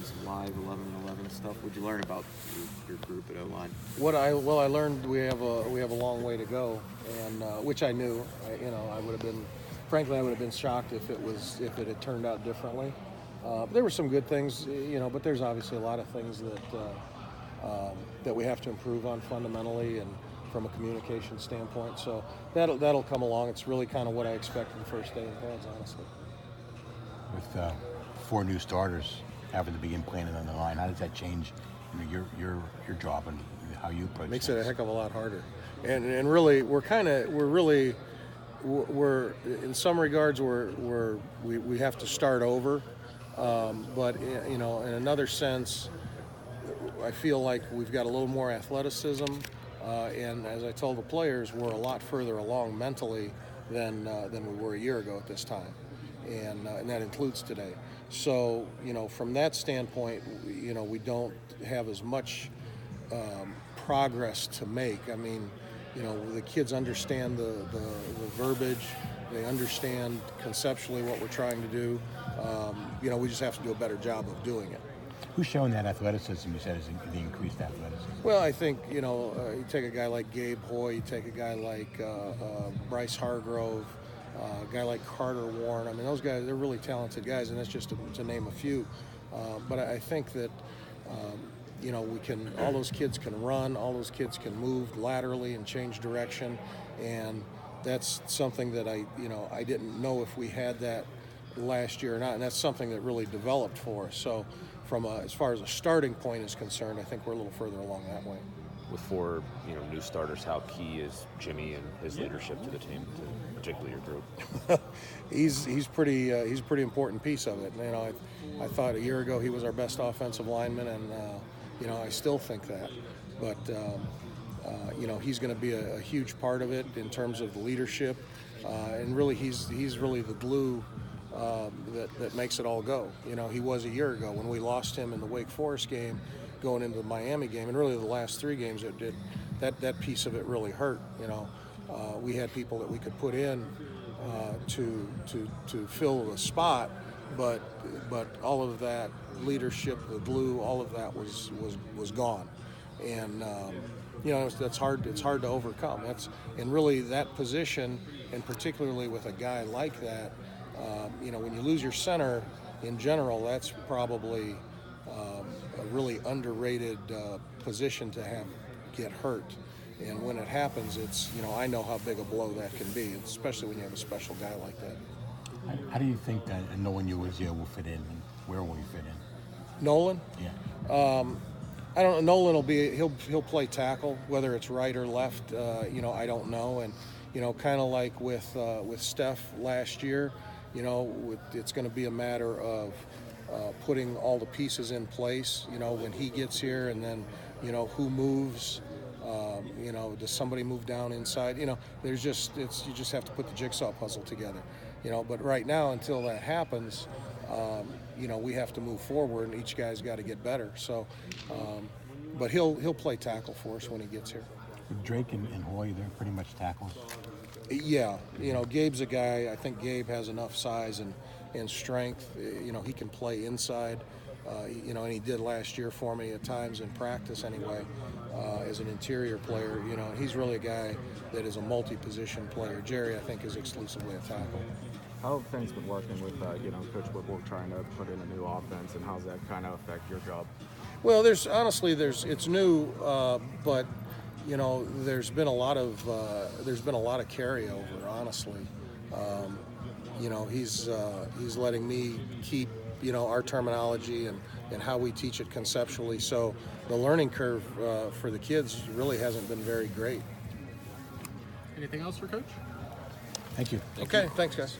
some live 11-on-11 stuff. What'd you learn about your group at O-line? I learned we have a long way to go, and which I knew. I would have been, frankly, I would have been shocked if it had turned out differently. There were some good things, but there's obviously a lot of things that we have to improve on fundamentally and from a communication standpoint. So that'll come along. It's really kind of what I expected the first day in pads, honestly. With 4 new starters having to begin playing on the line, how does that change your job and how you approach it? Makes it a heck of a lot harder. And really, we're in some regards we have to start over. But in another sense, I feel like we've got a little more athleticism, and as I told the players, we're a lot further along mentally than we were a year ago at this time, and that includes today. So from that standpoint, we don't have as much progress to make. I mean, the kids understand the verbiage. They understand conceptually what we're trying to do. We just have to do a better job of doing it. Who's showing that athleticism, you said, is the increased athleticism? Well, I think, you take a guy like Gabe Hoy, you take a guy like Bryce Hargrove, a guy like Carter Warren. I mean, those guys, they're really talented guys, and that's just to name a few. But I think that, all those kids can run, all those kids can move laterally and change direction, and that's something that I didn't know if we had that last year or not, and that's something that really developed for us. So as far as a starting point is concerned, I think we're a little further along that way. With 4 new starters, how key is Jimmy and his leadership to the team, particularly your group? He's a pretty important piece of it. I thought a year ago he was our best offensive lineman, and I still think that. But he's going to be a huge part of it in terms of the leadership, and really he's really the glue that makes it all go. He was a year ago when we lost him in the Wake Forest game, going into the Miami game, and really the last 3 games that piece of it really hurt. We had people that we could put in to fill the spot, but all of that leadership, the glue, all of that was gone, and that's hard. It's hard to overcome. And really that position, and particularly with a guy like that, when you lose your center in general, that's probably a really underrated position to get hurt. And when it happens, it's I know how big a blow that can be, especially when you have a special guy like that. How do you think that knowing you was here will fit in, and where will you fit in? Nolan? Yeah. I don't know. Nolan he'll play tackle, whether it's right or left. I don't know. And kind of like with Steph last year, it's going to be a matter of putting all the pieces in place. When he gets here, and then who moves. Does somebody move down inside? You just have to put the jigsaw puzzle together. But right now, until that happens, we have to move forward, and each guy's got to get better. So, but he'll play tackle for us when he gets here. With Drake and Hoy, they're pretty much tackles. Yeah, Gabe's a guy. I think Gabe has enough size and strength. He can play inside. And he did last year for me at times in practice anyway, as an interior player. He's really a guy that is a multi-position player. Jerry, I think, is exclusively a tackle. How have things been working with, Coach Whipple trying to put in a new offense, and how does that kind of affect your job? Well, it's new, but there's been a lot of carryover. Honestly, he's letting me keep our terminology and how we teach it conceptually. So the learning curve for the kids really hasn't been very great. Anything else for Coach? Thank you. Okay, thanks, guys.